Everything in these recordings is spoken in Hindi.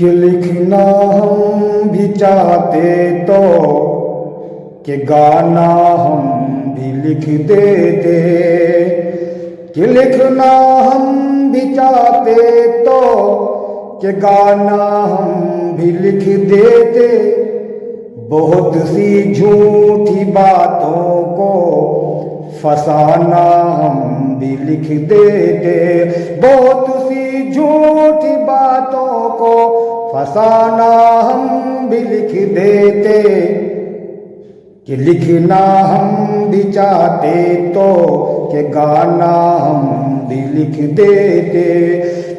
कि लिखना हम भी चाहते तो कि गाना हम भी लिख देते। कि लिखना हम भी चाहते तो कि गाना हम भी लिख देते। बहुत सी झूठी बातों को फसाना हम भी लिख देते। बहुत सी झूठी बातों को फसाना हम भी लिख देते। कि लिखना हम भी चाहते तो कि गाना हम भी लिख देते।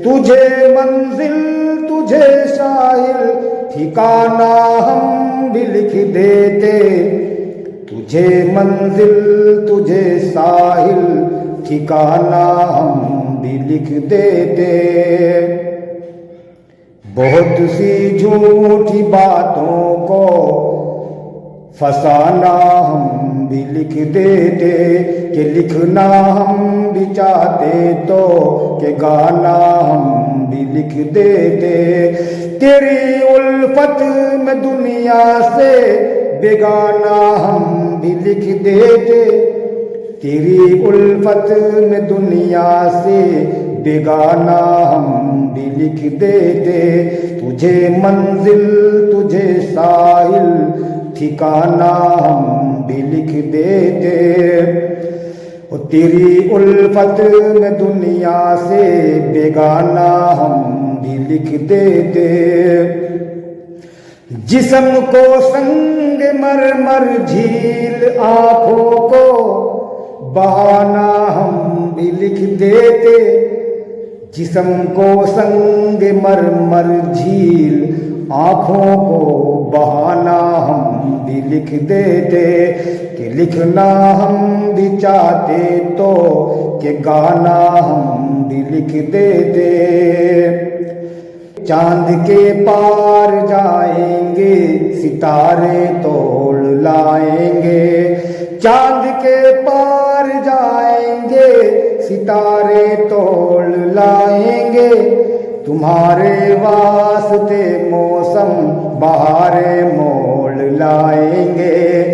तुझे मंजिल तुझे साहिल ठिकाना हम भी लिख देते। तुझे मंजिल तुझे साहिल ठिकाना हम भी लिख देते। बहुत सी झूठी बातों को फसाना हम भी लिख देते। कि लिखना हम भी चाहते तो कि गाना हम भी लिख देते। तेरी उल्फत में दुनिया से बेगाना हम भी लिख देते। तेरी उल्फत में दुनिया से बेगाना हम भी लिख देते। तुझे मंजिल तुझे साहिल ठिकाना हम भी लिख देते। और तेरी उल्फत में दुनिया से बेगाना हम भी लिख देते। जिस्म को संग मरमर झील आंखों को बहाना हम भी लिख देते। जिस्म को संग मरमर झील आंखों को बहाना हम भी लिख देते। कि लिखना हम भी चाहते तो कि गाना हम भी लिख देते। चांद के पार जाएंगे सितारे तोड़ लाएंगे। चांद के पार जाएंगे सितारे तोड़ लाएंगे। तुम्हारे वास्ते मौसम बहारे मोड़ लाएंगे।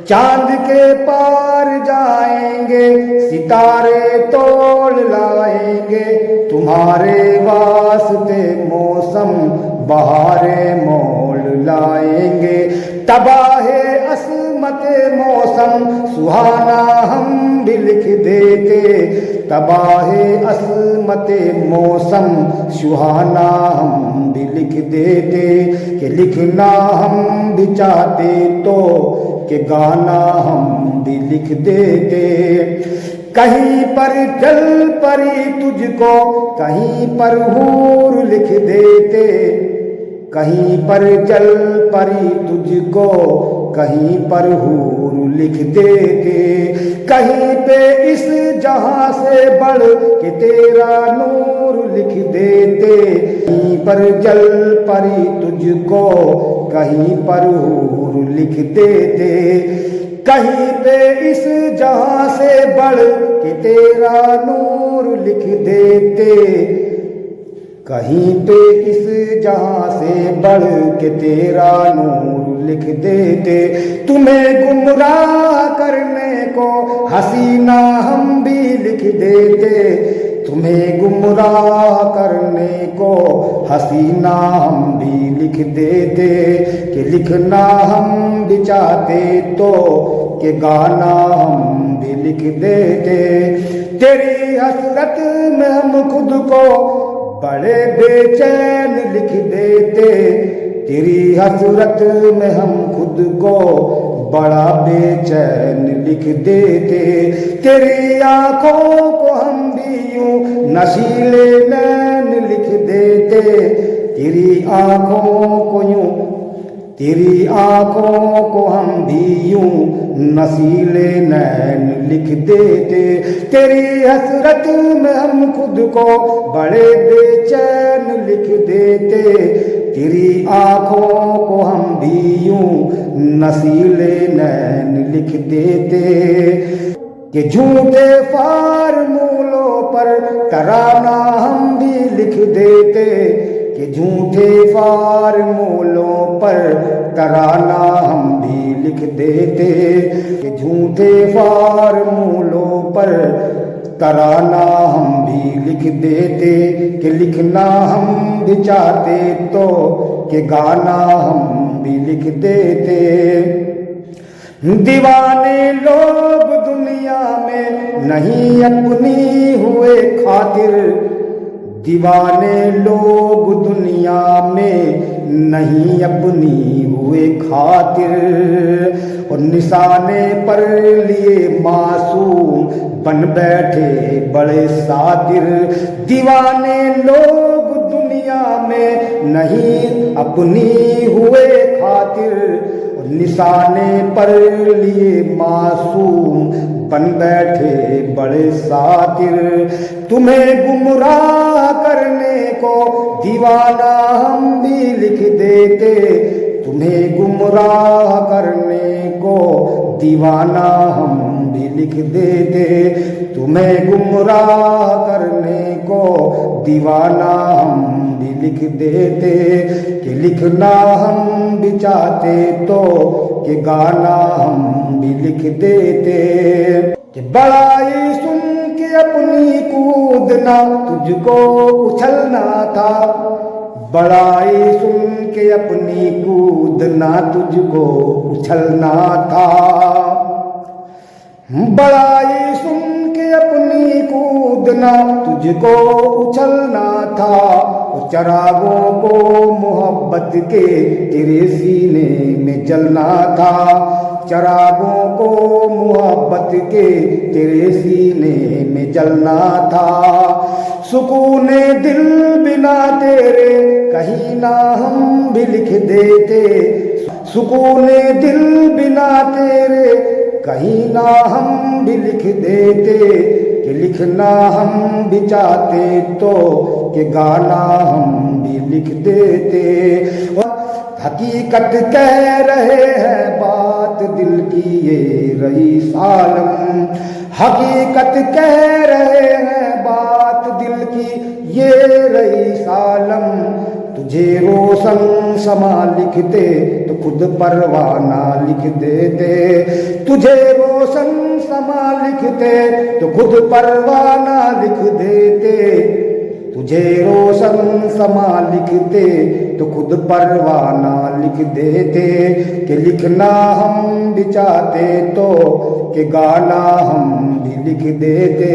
चांद के पार जाएंगे सितारे तोड़ लाएंगे। तुम्हारे वास्ते मौसम बहारे मोड़ लाएंगे। तबाहे असमते मौसम सुहाना हम भी लिख देते। तबाहे असमते मौसम सुहाना हम भी लिख देते। कि लिखना हम भी चाहते तो कि गाना हम भी लिख देते। कहीं पर चल परी तुझको कहीं पर हूर लिख देते। कहीं पर चल परी तुझको कहीं पर हूर लिख देते। कहीं पे इस जहां से बढ़ के तेरा नूर लिख देते। कहीं पर जल परी तुझको कहीं पर हूर लिख देते। कहीं पे इस जहां से बढ़ के तेरा नूर लिख देते। कहीं पे इस जहां से बढ़ के तेरा नूर लिख देते। तुम्हें गुमराह करने को हसीना हम भी लिख देते। तुम्हें गुमराह करने को हसीना हम भी लिख देते। कि लिखना हम भी चाहते तो कि गाना हम भी लिख देते। तेरी हसरत में हम खुद को बड़े बेचैन लिख देते। तेरी हसरत में हम खुद को बड़ा बेचैन लिख देते। तेरी आंखों को हम भी यूं नशीले नैन लिख देते। तेरी आंखों को यूं तेरी आंखों को हम भी यूं नसीले नैन लिख देते। तेरी हसरत में हम खुद को बड़े बेचैन लिख देते। तेरी आंखों को हम भी यूं नसीले नैन लिख देते। कि झूठे फार्मूलों पर तराना हम भी लिख देते। कि झूठे फार्मूलों पर तराना हम भी लिख देते, कि झूठे फार्मूलों पर तराना हम भी लिख देते, कि लिखना हम भी चाहते तो कि गाना हम भी लिख देते। दीवाने लोग दुनिया में नहीं अपनी हुए खातिर, दीवाने लोग दुनिया में नहीं अपनी हुए खातिर, और निशाने पर लिए मासूम बन बैठे बड़े सातिर। दीवाने लोग दुनिया में नहीं अपनी हुए खातिर, निशाने पर लिए मासूम बन बैठे बड़े सातिर। तुम्हें गुमराह करने को दीवाना हम भी लिख देते, तुम्हें गुमराह करने को दीवाना हम भी लिख देते, तुम्हें गुमराह करने को दीवाना हम भी लिख देते, कि लिखना हम भी चाहते तो कि गाना हम भी लिख देते। कि बड़ाई सुन के अपनी कूदना तुझको उछलना था, बड़ाई सुन के अपनी कूदना तुझको उछलना था, बड़ाई सुन के अपनी कूदना तुझको उछलना था। चरागों को मोहब्बत के तेरे सीने में जलना था, चरागों को मोहब्बत के तेरे सीने में जलना था। सुकूने दिल बिना तेरे कहीं ना हम भी लिख देते, सुकूने दिल बिना तेरे कहीं ना हम भी लिख देते, कि लिखना हम भी चाहते तो कि गाना हम भी लिख देते। हकीकत कह रहे हैं बात दिल की ये रईस आलम, हकीकत कह रहे हैं बात दिल की ये रईस आलम। तुझे रोशन समा लिखते तो खुद परवाना लिख देते, तुझे रोशन समा लिखते तो खुद परवाना लिख देते, तुझे रोशन समा लिखते तो खुद परवाना लिख देते, कि लिखना हम भी चाहते तो कि गाना हम भी लिख देते।